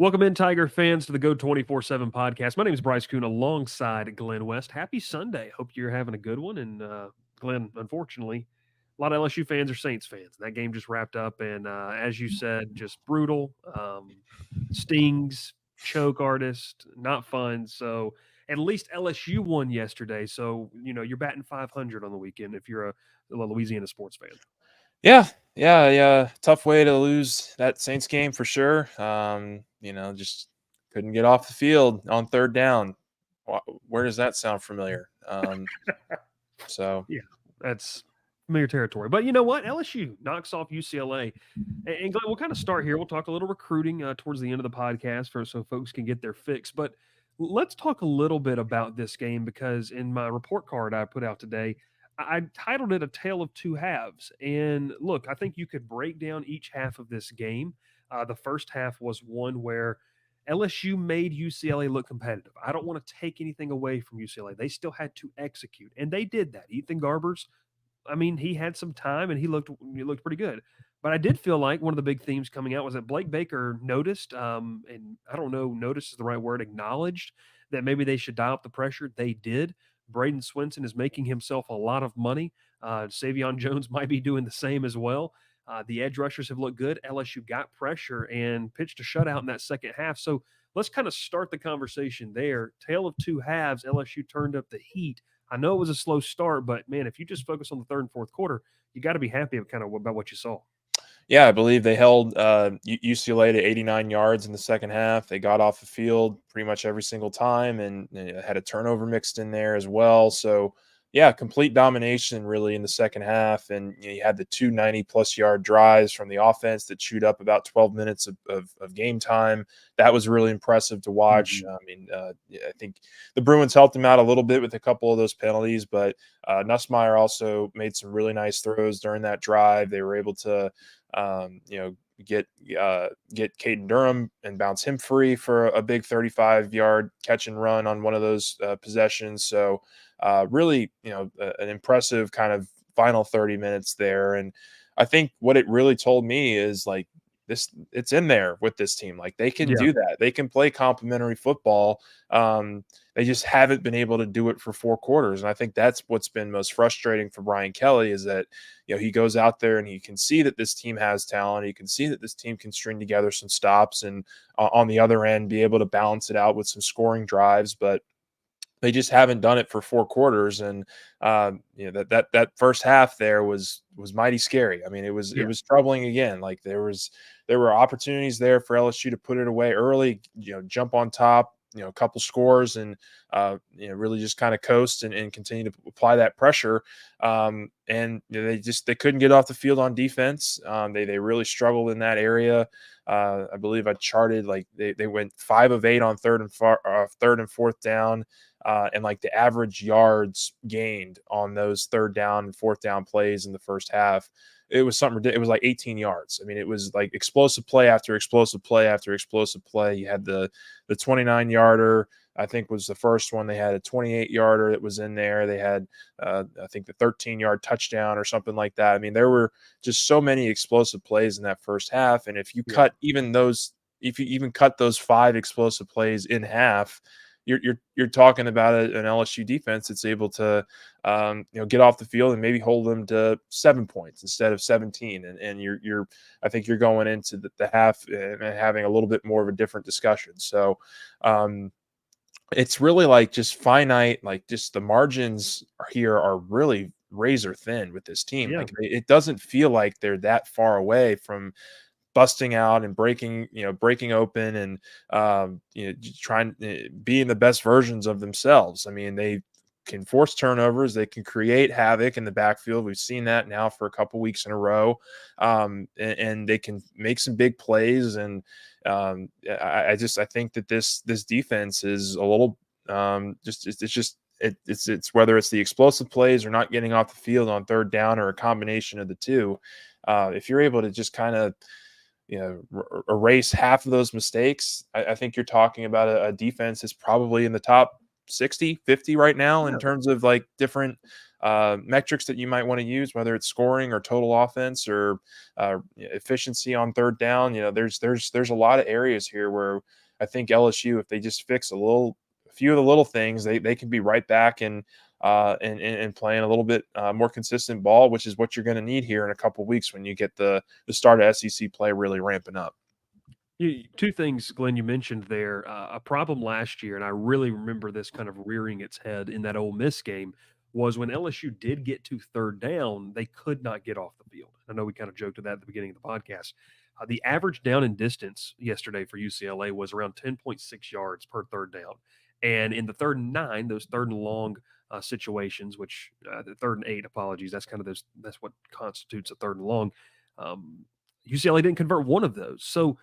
Welcome in, Tiger fans, to the Go 24/7 podcast. My name is Bryce Koon alongside Glen West. Happy Sunday. Hope you're having a good one. And Glen, unfortunately, a lot of LSU fans are Saints fans. That game just wrapped up, and as you said, just brutal. Stings, choke artist, not fun. So at least LSU won yesterday. So, you're batting 500 on the weekend if you're a Louisiana sports fan. Yeah. Tough way to lose that Saints game for sure. Just couldn't get off the field on third down. Where does that sound familiar? So Yeah, that's familiar territory. But you know what? LSU knocks off UCLA. And Glenn, we'll kind of start here. We'll talk a little recruiting towards the end of the podcast so folks can get their fix. But let's talk a little bit about this game because in my report card I put out today, I titled it "A Tale of Two Halves." And look, I think you could break down each half of this game. The first half was one where LSU made UCLA look competitive. I don't want to take anything away from UCLA. They still had to execute, and they did that. Ethan Garbers, I mean, he had some time and he looked pretty good. But I did feel like one of the big themes coming out was that Blake Baker noticed, and I don't know, noticed is the right word, acknowledged that maybe they should dial up the pressure. They did. Braden Swinson is making himself a lot of money. Savion Jones might be doing the same as well. The edge rushers have looked good. LSU got pressure and pitched a shutout in that second half. So let's kind of start the conversation there. Tale of two halves. LSU turned up the heat. I know it was a slow start, but man, if you just focus on the third and fourth quarter, you got to be happy about what you saw. yeah, I believe they held UCLA to 89 yards in the second half. They got off the field pretty much every single time and had a turnover mixed in there as well. So, yeah, complete domination really in the second half. And you had the 290-plus yard drives from the offense that chewed up about 12 minutes of game time. That was really impressive to watch. Mhm. I think the Bruins helped them out a little bit with a couple of those penalties, but Nussmeier also made some really nice throws during that drive. They were able to get Caden Durham and bounce him free for a big 35-yard catch and run on one of those possessions. So really, an impressive kind of final 30 minutes there. And I think what it really told me is like it's in there with this team. Like they can Yeah. do that. They can play complementary football. They just haven't been able to do it for 4 quarters. And I think that's what's been most frustrating for Brian Kelly is that, he goes out there and he can see that this team has talent. He can see that this team can string together some stops and on the other end, be able to balance it out with some scoring drives. But they just haven't done it for 4 quarters, and that first half there was mighty scary. I mean, it Yeah. was troubling again. Like there were opportunities there for LSU to put it away early, jump on top, a couple scores, and really just kind of coast and continue to apply that pressure. And they couldn't get off the field on defense. They really struggled in that area. I believe I charted like they went 5 of 8 on third and fourth down. And like the average yards gained on those third down and fourth down plays in the first half, it was something ridiculous. It was like 18 yards. I mean, it was like explosive play after explosive play after explosive play. You had the 29 yarder, I think was the first one. They had a 28 yarder that was in there. They had, I think the 13-yard touchdown or something like that. I mean, there were just so many explosive plays in that first half. And if you Yeah. even cut those 5 explosive plays in half, you're talking about an LSU defense that's able to get off the field and maybe hold them to 7 points instead of 17, and you're I think you're going into the half and having a little bit more of a different discussion. So it's really like just finite, like just the margins here are really razor thin with this team. Yeah. Like it doesn't feel like they're that far away from busting out and breaking open and trying being the best versions of themselves. I mean, they can force turnovers, they can create havoc in the backfield. We've seen that now for a couple weeks in a row, and they can make some big plays. And I think that this defense is a little it's whether it's the explosive plays or not getting off the field on third down or a combination of the two. If you're able to just kind of erase half of those mistakes, I think you're talking about a defense that's probably in the top 60, 50 right now in Yeah. terms of like different metrics that you might want to use, whether it's scoring or total offense or efficiency on third down. There's a lot of areas here where I think LSU, if they just fix a few of the little things, they can be right back and playing a little bit more consistent ball, which is what you're going to need here in a couple weeks when you get the start of SEC play really ramping up. Two things, Glenn, you mentioned there. A problem last year, and I really remember this kind of rearing its head in that Ole Miss game, was when LSU did get to third down, they could not get off the field. I know we kind of joked at that at the beginning of the podcast. The average down and distance yesterday for UCLA was around 10.6 yards per third down. And in the 3rd and 9, those 3rd and long situations, which the 3rd and 8, apologies, that's what constitutes a 3rd and long. UCLA didn't convert one of those. So,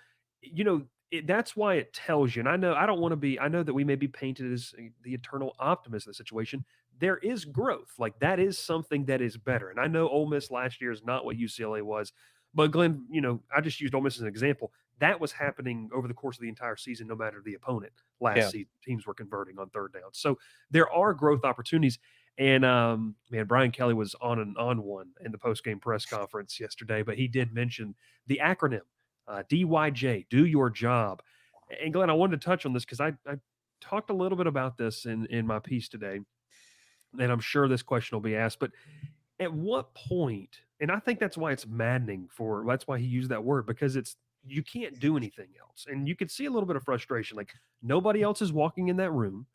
that's why it tells you. And I know I don't want to be. I know that we may be painted as the eternal optimist of the situation. There is growth. Like that is something that is better. And I know Ole Miss last year is not what UCLA was, but Glenn, I just used Ole Miss as an example. That was happening over the course of the entire season, no matter the opponent. Last Yeah. season, teams were converting on third down. So there are growth opportunities. And man, Brian Kelly was on one in the post game press conference yesterday, but he did mention the acronym DYJ, do your job. And Glenn, I wanted to touch on this because I talked a little bit about this in my piece today, and I'm sure this question will be asked. But at what point, and I think that's why it's maddening that's why he used that word, because you can't do anything else. And you could see a little bit of frustration. Like nobody else is walking in that room.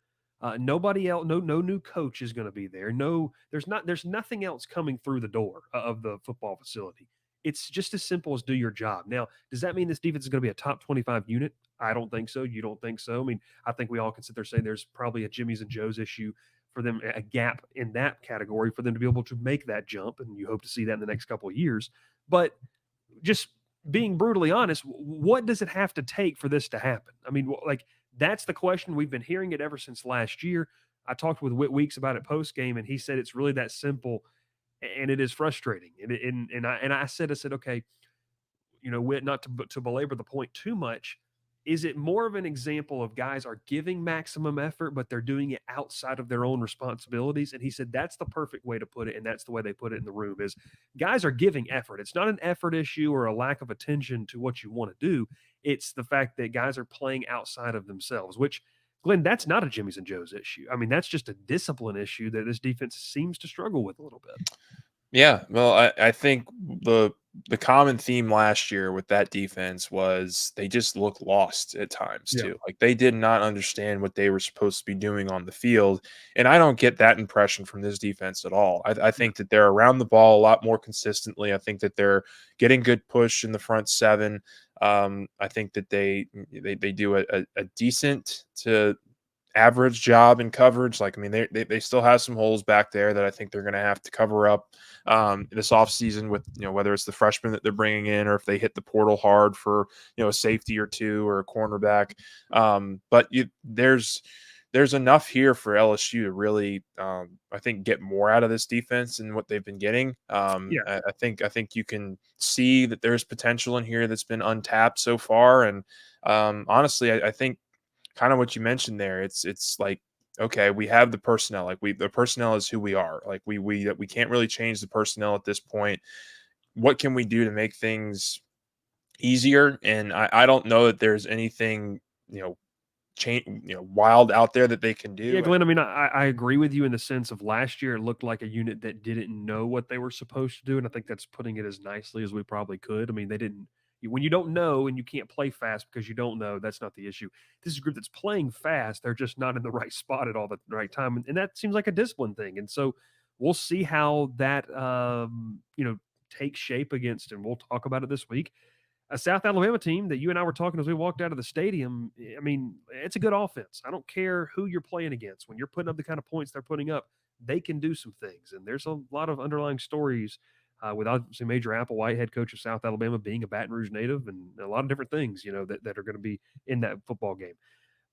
Nobody else, no new coach is going to be there. No, there's nothing else coming through the door of the football facility. It's just as simple as do your job. Now, does that mean this defense is going to be a top 25 unit? I don't think so. You don't think so? I mean, I think we all can sit there and say there's probably a Jimmy's and Joe's issue for them, a gap in that category for them to be able to make that jump. And you hope to see that in the next couple of years. But just being brutally honest, what does it have to take for this to happen? I mean, like that's the question. We've been hearing it ever since last year. I talked with Whit Weeks about it post game, and he said it's really that simple, and it is frustrating. And I said, okay, Whit, not to belabor the point too much. Is it more of an example of guys are giving maximum effort, but they're doing it outside of their own responsibilities? And he said that's the perfect way to put it, and that's the way they put it in the room is guys are giving effort. It's not an effort issue or a lack of attention to what you want to do. It's the fact that guys are playing outside of themselves, which, Glenn, that's not a Jimmy's and Joe's issue. I mean, that's just a discipline issue that this defense seems to struggle with a little bit. Yeah, well, I think the common theme last year with that defense was they just looked lost at times Yeah. too. Like they did not understand what they were supposed to be doing on the field, and I don't get that impression from this defense at all. I think that they're around the ball a lot more consistently. I think that they're getting good push in the front seven. I think that they do a decent to average job in coverage. Like, I mean, they still have some holes back there that I think they're going to have to cover up this offseason with, whether it's the freshmen that they're bringing in or if they hit the portal hard for, a safety or two or a cornerback. But there's enough here for LSU to really, I think, get more out of this defense than what they've been getting. I think you can see that there's potential in here that's been untapped so far. And honestly, I think kind of what you mentioned there. It's like, okay, we have the personnel. Like the personnel is who we are. Like we can't really change the personnel at this point. What can we do to make things easier? And I don't know that there's anything, change, wild out there that they can Yeah, do. Glenn, I mean, I agree with you in the sense of last year, it looked like a unit that didn't know what they were supposed to do. And I think that's putting it as nicely as we probably could. I mean, they didn't, when you don't know and you can't play fast because you don't know, that's not the issue. This is a group that's playing fast. They're just not in the right spot at all the right time. And that seems like a discipline thing. And so we'll see how that, takes shape against, and we'll talk about it this week, a South Alabama team that you and I were talking as we walked out of the stadium. I mean, it's a good offense. I don't care who you're playing against. When you're putting up the kind of points they're putting up, they can do some things. And there's a lot of underlying stories with obviously Major Applewhite, head coach of South Alabama, being a Baton Rouge native, and a lot of different things, that are going to be in that football game.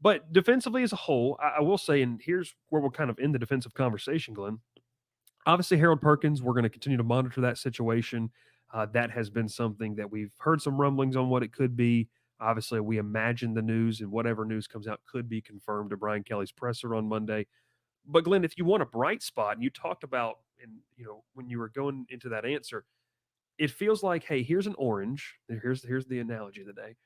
But defensively as a whole, I will say, and here's where we'll kind of end the defensive conversation, Glenn. Obviously, Harold Perkins, we're going to continue to monitor that situation. That has been something that we've heard some rumblings on what it could be. Obviously, we imagine the news and whatever news comes out could be confirmed to Brian Kelly's presser on Monday. But Glenn, if you want a bright spot, and you talked about, and when you were going into that answer, it feels like, hey, here's an orange. Here's the analogy of the day.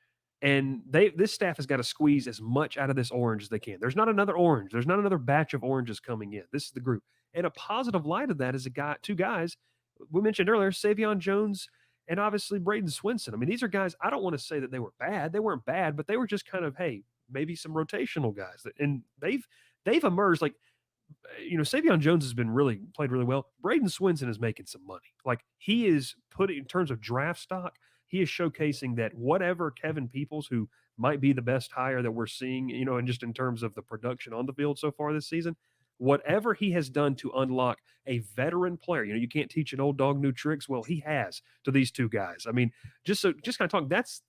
And this staff has got to squeeze as much out of this orange as they can. There's not another orange. There's not another batch of oranges coming in. This is the group. And a positive light of that is two guys we mentioned earlier, Savion Jones and obviously Braden Swinson. I mean, these are guys, I don't want to say that they were bad. They weren't bad, but they were just kind of, hey, maybe some rotational guys. And they've emerged like, Savion Jones has been played really well. Braden Swinson is making some money. Like, he is putting, in terms of draft stock, he is showcasing that whatever Kevin Peoples, who might be the best hire that we're seeing, and just in terms of the production on the field so far this season, whatever he has done to unlock a veteran player, you can't teach an old dog new tricks. Well, he has to these two guys. I mean, just kind of talking, that's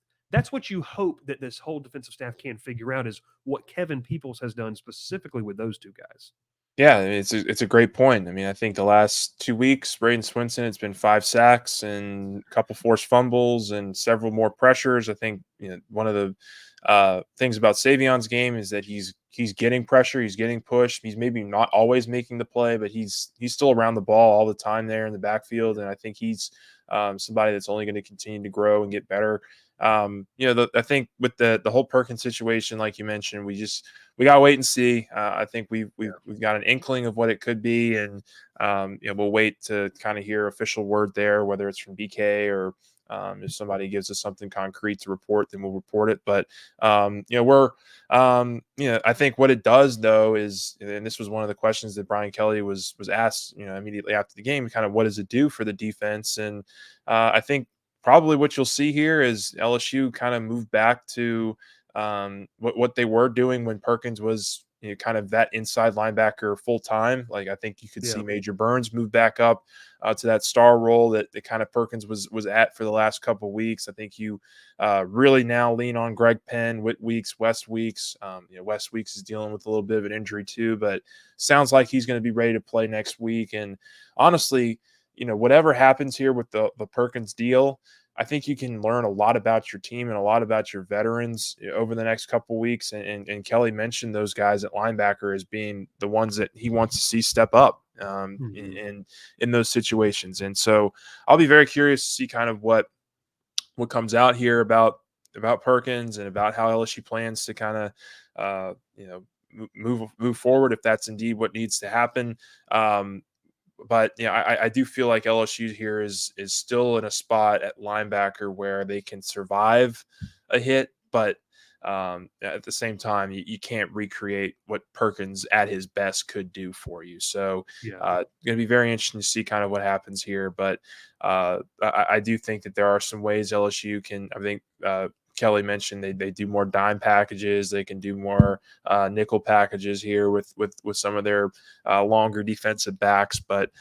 what you hope that this whole defensive staff can figure out, is what Kevin Peoples has done specifically with those two guys. Yeah, I mean, it's a great point. I mean, I think the last 2 weeks, Braden Swinson, it's been 5 sacks and a couple forced fumbles and several more pressures. I think one of the things about Savion's game is that he's getting pressure, he's getting pushed. He's maybe not always making the play, but he's still around the ball all the time there in the backfield, and I think he's somebody that's only going to continue to grow and get better. I think with the whole Perkins situation, like you mentioned, we gotta wait and see. I think we've got an inkling of what it could be, and we'll wait to kind of hear official word there, whether it's from BK or if somebody gives us something concrete to report, then we'll report it. But I think what it does though is, and this was one of the questions that Brian Kelly was asked, immediately after the game, kind of what does it do for the defense? And I think probably what you'll see here is LSU kind of move back to what they were doing when Perkins was kind of that inside linebacker full time. Like, I think you could see Major Burns move back up to that star role that kind of Perkins was at for the last couple of weeks. I think you really now lean on Greg Penn, Whit Weeks, West Weeks. West Weeks is dealing with a little bit of an injury too, but sounds like he's going to be ready to play next week. And honestly, whatever happens here with the Perkins deal, I think you can learn a lot about your team and a lot about your veterans over the next couple of weeks. And Kelly mentioned those guys at linebacker as being the ones that he wants to see step up in those situations. And so I'll be very curious to see kind of what comes out here about Perkins and about how LSU plans to kind of move forward, if that's indeed what needs to happen. But I do feel like LSU here is still in a spot at linebacker where they can survive a hit, but at the same time, you can't recreate what Perkins at his best could do for you. So going to be very interesting to see kind of what happens here. But I do think that there are some ways LSU can, I think Kelly mentioned they do more dime packages. They can do more nickel packages here with some of their longer defensive backs. But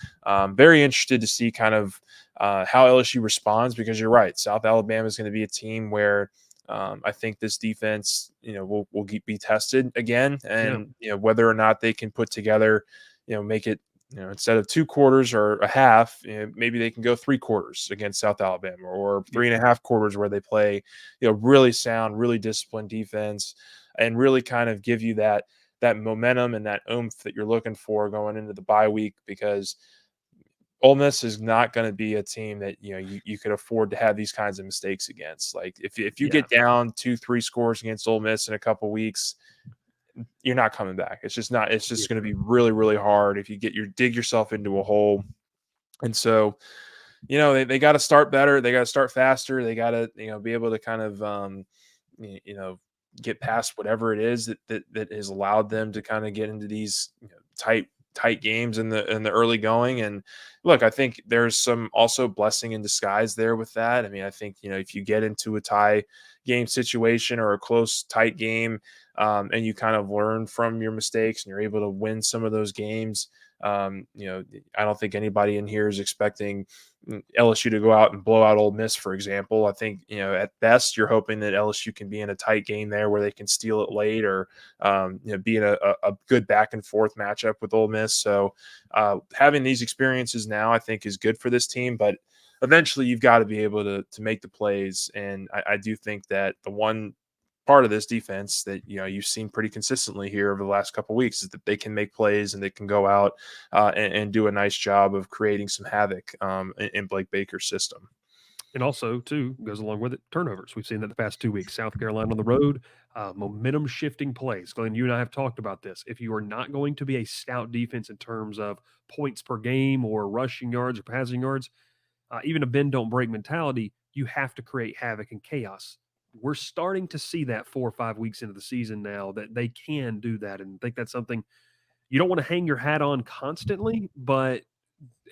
very interested to see kind of how LSU responds, because you're right. South Alabama is going to be a team where I think this defense, will be tested again, and whether or not they can put together, make it, instead of 2 quarters or a half, maybe they can go 3 quarters against South Alabama, or 3.5 quarters where they play, really sound, really disciplined defense, and really kind of give you that momentum and that oomph that you're looking for going into the bye week, because Ole Miss is not going to be a team that you could afford to have these kinds of mistakes against. Like, if you get down 2-3 scores against Ole Miss in a couple weeks, you're not coming back. It's just not. It's just going to be really, really hard if you dig yourself into a hole. And so, they got to start better. They got to start faster. They got to be able to kind of get past whatever it is that has allowed them to kind of get into these tight games in the early going. And look, I think there's some also blessing in disguise there with that. I mean, I think, if you get into a tie game situation or a close tight game, and you kind of learn from your mistakes and you're able to win some of those games, I don't think anybody in here is expecting LSU to go out and blow out Ole Miss, for example. I think, at best, you're hoping that LSU can be in a tight game there where they can steal it late, or, be in a good back and forth matchup with Ole Miss. So having these experiences now, I think, is good for this team, but eventually you've got to be able to make the plays. And I do think that the one part of this defense that you've seen pretty consistently here over the last couple of weeks is that they can make plays and they can go out and do a nice job of creating some havoc in Blake Baker's system. And also, too, goes along with it, turnovers. We've seen that the past 2 weeks. South Carolina on the road, momentum shifting plays. Glenn, you and I have talked about this. If you are not going to be a stout defense in terms of points per game or rushing yards or passing yards, even a bend don't break mentality, you have to create havoc and chaos. We're starting to see that 4 or 5 weeks into the season now that they can do that. And I think that's something you don't want to hang your hat on constantly, but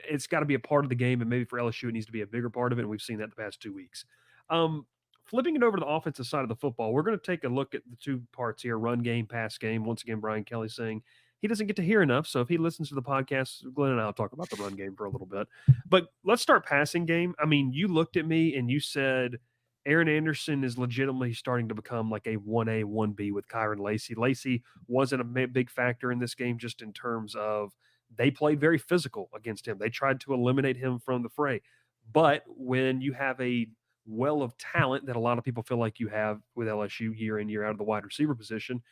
it's got to be a part of the game, and maybe for LSU, it needs to be a bigger part of it. And we've seen that the past 2 weeks. Flipping it over to the offensive side of the football, we're going to take a look at the two parts here: run game, pass game. Once again, Brian Kelly saying he doesn't get to hear enough, so if he listens to the podcast, Glenn and I'll talk about the run game for a little bit. But let's start passing game. I mean, you looked at me and you said Aaron Anderson is legitimately starting to become like a 1A, 1B with Kyron Lacey. Lacey wasn't a big factor in this game just in terms of they played very physical against him. They tried to eliminate him from the fray. But when you have a well of talent that a lot of people feel like you have with LSU year in, year out of the wide receiver position,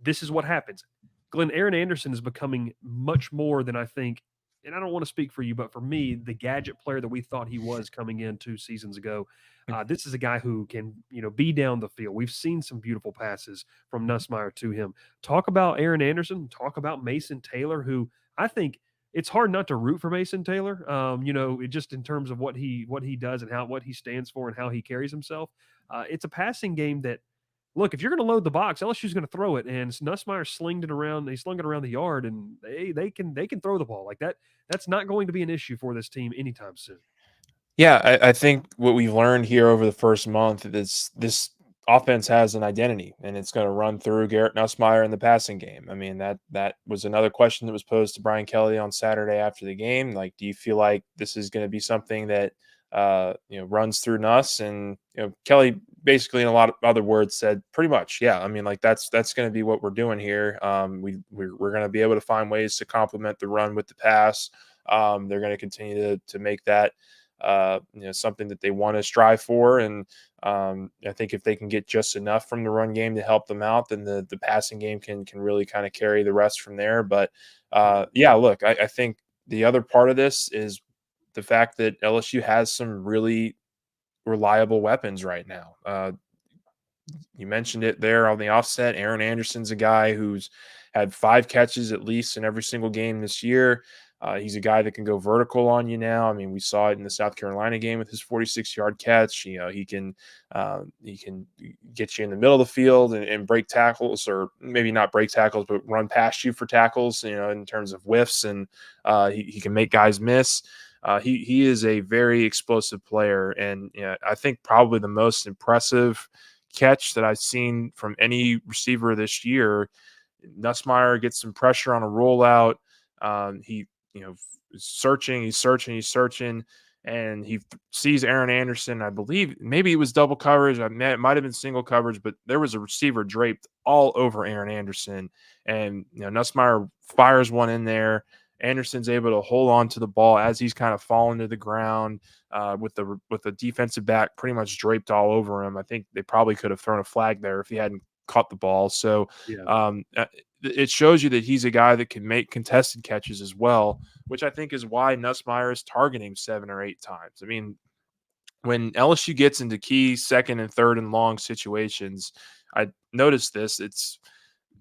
this is what happens. Glenn, Aaron Anderson is becoming much more than I think, and I don't want to speak for you, but for me, the gadget player that we thought he was coming in 2 seasons ago. This is a guy who can, be down the field. We've seen some beautiful passes from Nussmeier to him. Talk about Aaron Anderson. Talk about Mason Taylor, who I think it's hard not to root for Mason Taylor. Just in terms of what he does and what he stands for and how he carries himself. It's a passing game that, look, if you're going to load the box, LSU's going to throw it, and Nussmeier slung it around the yard, and they can throw the ball like that. That's not going to be an issue for this team anytime soon. Yeah, I think what we've learned here over the first month is this offense has an identity, and it's going to run through Garrett Nussmeier in the passing game. I mean, that was another question that was posed to Brian Kelly on Saturday after the game. Like, do you feel like this is going to be something that runs through Nuss? And Kelly basically, in a lot of other words, said pretty much, yeah. I mean, like that's going to be what we're doing here. We're going to be able to find ways to complement the run with the pass. They're going to continue to make that something that they want to strive for. And I think if they can get just enough from the run game to help them out, then the passing game can really kind of carry the rest from there. But look, I think the other part of this is the fact that LSU has some really reliable weapons right now. You mentioned it there on the offset. Aaron Anderson's a guy who's had 5 catches at least in every single game this year. He's a guy that can go vertical on you now. I mean, we saw it in the South Carolina game with his 46-yard catch. He can get you in the middle of the field and break tackles, or maybe not break tackles, but run past you for tackles. In terms of whiffs, and he can make guys miss. He is a very explosive player, and I think probably the most impressive catch that I've seen from any receiver this year. Nussmeier gets some pressure on a rollout. He he's searching, and he sees Aaron Anderson. I believe maybe it was double coverage. It might have been single coverage, but there was a receiver draped all over Aaron Anderson, and Nussmeier fires one in there. Anderson's able to hold on to the ball as he's kind of falling to the ground with the defensive back pretty much draped all over him. I think they probably could have thrown a flag there if he hadn't caught the ball. So it shows you that he's a guy that can make contested catches as well, which I think is why Nussmeier is targeting 7 or 8 times. I mean, when LSU gets into key second and third and long situations, I noticed this.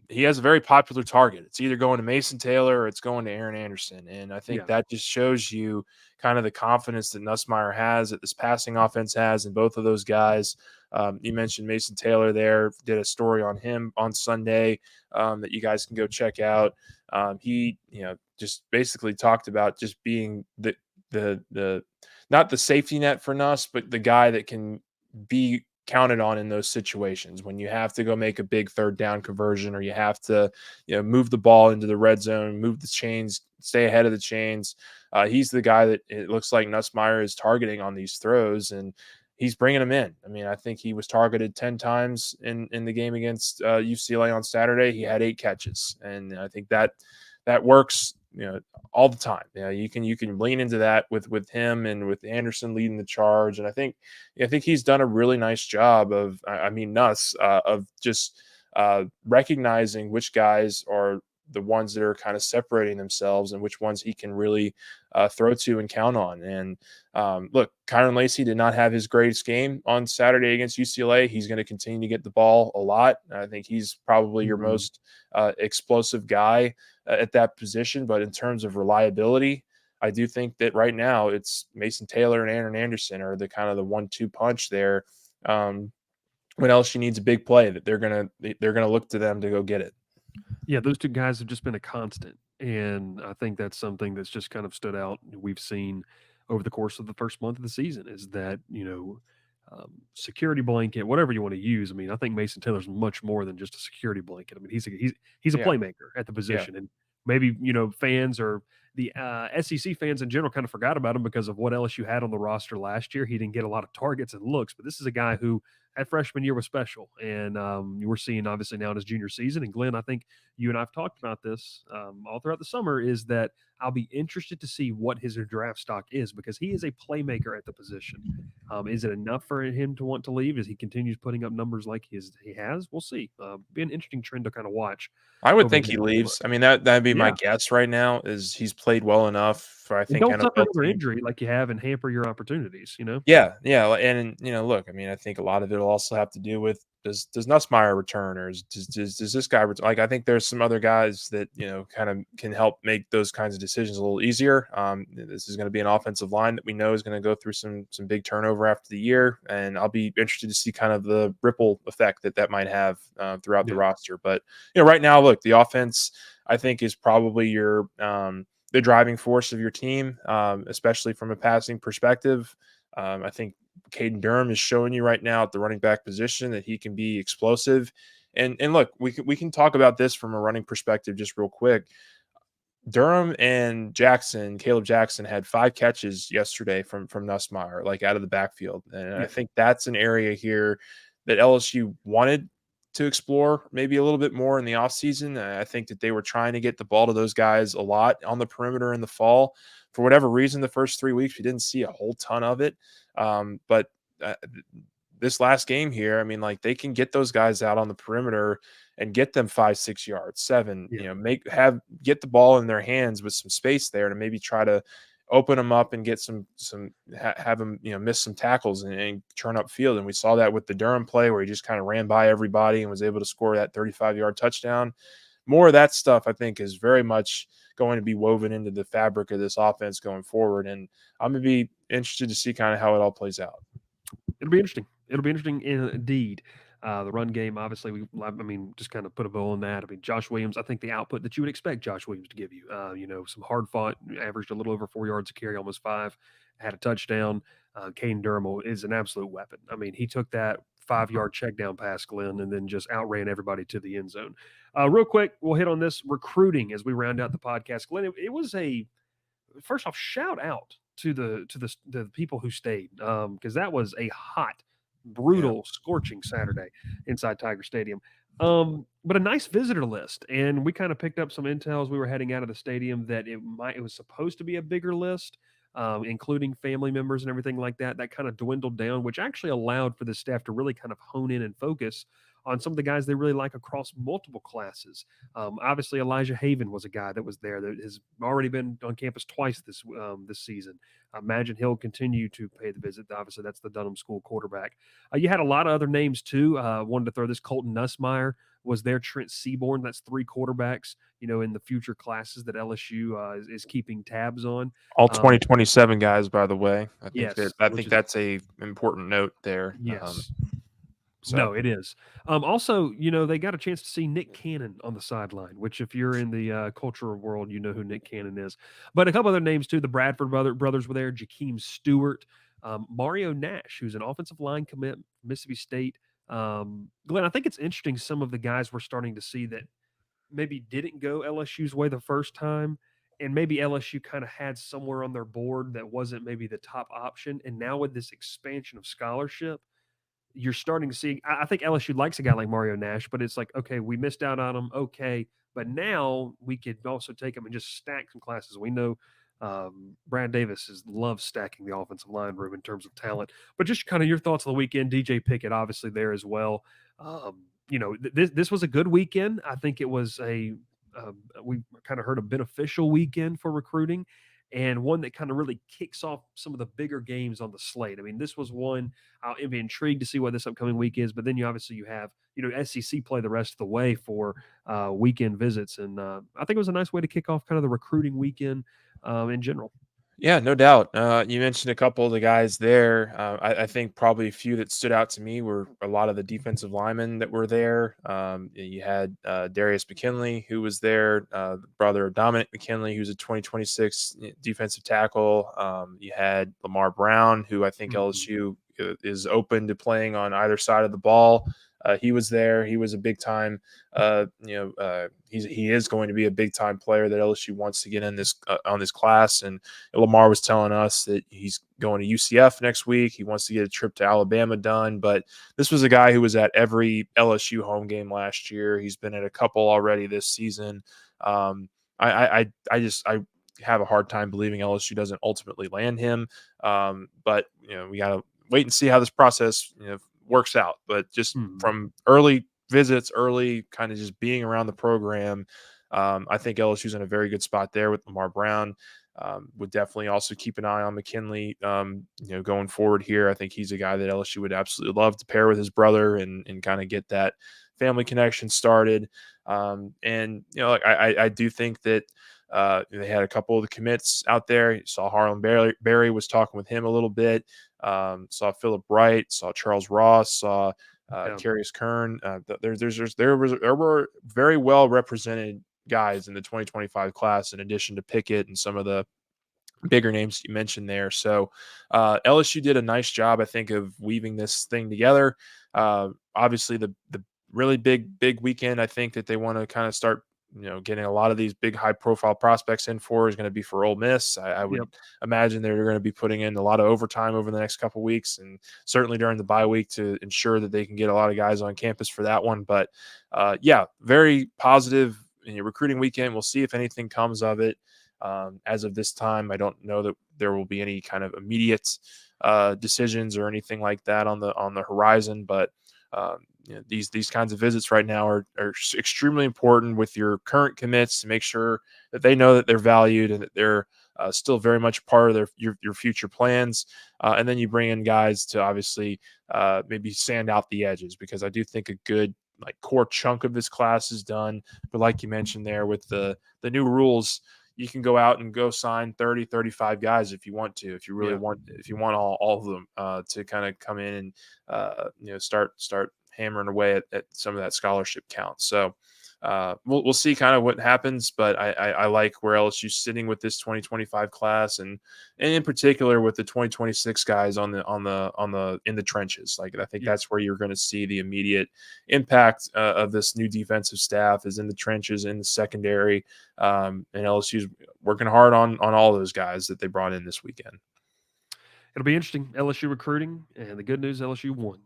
He has a very popular target. It's either going to Mason Taylor or it's going to Aaron Anderson. And I think that just shows you kind of the confidence that Nussmeier has, that this passing offense has in both of those guys. You mentioned Mason Taylor there, did a story on him on Sunday that you guys can go check out. He, just basically talked about just being the not the safety net for Nuss, but the guy that can be counted on in those situations when you have to go make a big third down conversion, or you have to move the ball into the red zone, move the chains, stay ahead of the chains. He's the guy that it looks like Nussmeier is targeting on these throws, and he's bringing them in. I mean, I think he was targeted 10 times in the game against UCLA on Saturday. He had 8 catches, and I think that works all the time. You can lean into that with him and with Anderson leading the charge, and I think he's done a really nice job of, I mean, Nuss, of just recognizing which guys are the ones that are kind of separating themselves and which ones he can really throw to and count on. And look, Kyron Lacey did not have his greatest game on Saturday against UCLA. He's going to continue to get the ball a lot. I think he's probably your Mhm. most explosive guy at that position. But in terms of reliability, I do think that right now it's Mason Taylor and Aaron Anderson are the kind of the 1-2 punch there. Um, when LSU needs a big play, that they're gonna look to them to go get it. Yeah, those 2 guys have just been a constant, and I think that's something that's just kind of stood out. We've seen over the course of the first month of the season is that, security blanket, whatever you want to use. I mean, I think Mason Taylor's much more than just a security blanket. I mean, he's a Yeah, playmaker at the yeah. position, and maybe fans or the SEC fans in general kind of forgot about him because of what LSU had on the roster last year. He didn't get a lot of targets and looks, but this is a guy who that freshman year was special, and we're seeing obviously now in his junior season. And Glenn, I think you and I've talked about this all throughout the summer, is that I'll be interested to see what his draft stock is because he is a playmaker at the position. Is it enough for him to want to leave as he continues putting up numbers like he has? We'll see. Be an interesting trend to kind of watch I would over the think he next few leaves. months. I mean, that'd be my Yeah, guess right now. Is he's played well enough for, I and think, don't suffer NFL another team. injury like you have and hamper your opportunities. Yeah, yeah, and look, I mean, I think a lot of it will also have to do with does Nussmeier return, or does this guy like? I think there's some other guys that kind of can help make those kinds of decisions a little easier. This is going to be an offensive line that we know is going to go through some big turnover after the year, and I'll be interested to see kind of the ripple effect that might have throughout the Yeah, roster. But right now, look, the offense I think is probably your the driving force of your team, especially from a passing perspective. I think Caden Durham is showing you right now at the running back position that he can be explosive. And look, we can talk about this from a running perspective just real quick. Durham and Caleb Jackson had 5 catches yesterday from Nussmeier, like out of the backfield. And I yeah, think that's an area here that LSU wanted to explore maybe a little bit more in the offseason. I think that they were trying to get the ball to those guys a lot on the perimeter in the fall. For whatever reason, the first 3 weeks, we didn't see a whole ton of it. But uh, this last game here, I mean, like they can get those guys out on the perimeter and get them 5-6 yards, 7, yeah. get the ball in their hands with some space there to maybe try to open them up and get have them, miss some tackles and turn up field. And we saw that with the Durham play where he just kind of ran by everybody and was able to score that 35-yard touchdown. More of that stuff, I think, is very much going to be woven into the fabric of this offense going forward. And I'm going to be interested to see kind of how it all plays out. It'll be interesting. It'll be interesting indeed. The run game, obviously, I mean, just kind of put a bow on that. I mean, Josh Williams, I think the output that you would expect Josh Williams to give you. Some hard fought, averaged a little over 4 yards a carry, almost 5, had a touchdown. Caden Durham is an absolute weapon. I mean, he took that 5-yard check down pass, Glenn, and then just outran everybody to the end zone. Real quick, we'll hit on this recruiting as we round out the podcast. Glenn, it was a first off, shout out to the people who stayed because that was a hot, Yeah. brutal, scorching Saturday inside Tiger Stadium. But a nice visitor list, and we kind of picked up some intel as we were heading out of the stadium that it was supposed to be a bigger list. Including family members and everything like that, that kind of dwindled down, which actually allowed for the staff to really kind of hone in and focus on some of the guys they really like across multiple classes. Obviously, Elijah Haven was a guy that was there that has already been on campus twice this season. I imagine he'll continue to pay the visit. Obviously, that's the Dunham School quarterback. You had a lot of other names too. Wanted to throw this Colton Nussmeier was there. Trent Seaborn. That's 3 quarterbacks. In the future classes that LSU is keeping tabs on. All Um, 2027 guys, by the way. yes, I which think is that's a important note there. yes. So No, it is. Also, they got a chance to see Nick Cannon on the sideline, which if you're in the cultural world, you know who Nick Cannon is. But a couple other names too. The Bradford brothers were there. Jakeem Stewart, Mario Nash, who's an offensive line commit from Mississippi State. Glenn, I think it's interesting. Some of the guys we're starting to see that maybe didn't go LSU's way the first time, and maybe LSU kind of had somewhere on their board that wasn't maybe the top option. And now with this expansion of scholarship, you're starting to see. I think LSU likes a guy like Mario Nash, but it's like, okay, we missed out on him. Okay, but now we could also take him and just stack some classes. We know Brad Davis loves stacking the offensive line room in terms of talent. But just kind of your thoughts on the weekend. DJ Pickett obviously there as well. This was a good weekend. I think it was we kind of heard a beneficial weekend for recruiting, and one that kind of really kicks off some of the bigger games on the slate. I mean, this was one I'll be intrigued to see what this upcoming week is. But then you have SEC play the rest of the way for weekend visits, and I think it was a nice way to kick off kind of the recruiting weekend in general. Yeah, no doubt. You mentioned a couple of the guys there. I think probably a few that stood out to me were a lot of the defensive linemen that were there. You had Darius McKinley, who was there, the brother of Dominic McKinley, who's a 2026 defensive tackle. You had Lamar Brown, who I think LSU is open to playing on either side of the ball. He was there. He was a big time. He is going to be a big time player that LSU wants to get in this on this class. And Lamar was telling us that he's going to UCF next week. He wants to get a trip to Alabama done. But this was a guy who was at every LSU home game last year. He's been at a couple already this season. I have a hard time believing LSU doesn't ultimately land him. But we got to wait and see how this process works out. But just from early visits, early kind of just being around the program, I think LSU's in a very good spot there with Lamar Brown. Would definitely also keep an eye on McKinley, going forward here. I think he's a guy that LSU would absolutely love to pair with his brother and kind of get that family connection started. I do think that they had a couple of the commits out there. You saw Harlan Berry was talking with him a little bit. Saw Philip Wright, saw Charles Ross, saw Carius Kern. There were very well represented guys in the 2025 class, in addition to Pickett and some of the bigger names you mentioned there. So LSU did a nice job, I think, of weaving this thing together. Obviously, the really big weekend, I think, that they want to kind of start getting a lot of these big high profile prospects in for is going to be for Ole Miss. I would imagine they're going to be putting in a lot of overtime over the next couple of weeks, and certainly during the bye week to ensure that they can get a lot of guys on campus for that one. But very positive recruiting weekend. We'll see if anything comes of it. As of this time, I don't know that there will be any kind of immediate decisions or anything like that on the horizon, but these kinds of visits right now are extremely important with your current commits to make sure that they know that they're valued and that they're still very much part of your future plans. And then you bring in guys to obviously maybe sand out the edges, because I do think a good core chunk of this class is done. But like you mentioned there with the new rules, you can go out and go sign 30, 35 guys if you want to, if you really want, if you want all of them to kind of come in and start hammering away at some of that scholarship count. So we'll see kind of what happens, but I like where LSU's sitting with this 2025 class, and in particular with the 2026 guys in the trenches. I think that's where you're going to see the immediate impact of this new defensive staff, is in the trenches, in the secondary, and LSU's working hard on all those guys that they brought in this weekend. It'll be interesting. LSU recruiting, and the good news, LSU won.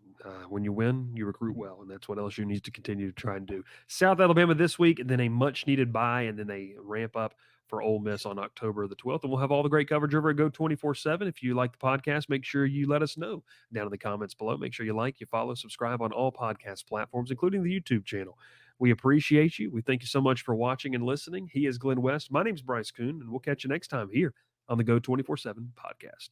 When you win, you recruit well, and that's what LSU needs to continue to try and do. South Alabama this week, and then a much-needed bye, and then they ramp up for Ole Miss on October the 12th. And we'll have all the great coverage over at Go 24/7. If you like the podcast, make sure you let us know down in the comments below. Make sure you like, you follow, subscribe on all podcast platforms, including the YouTube channel. We appreciate you. We thank you so much for watching and listening. He is Glen West. My name's Bryce Koon, and we'll catch you next time here on the Go 24/7 podcast.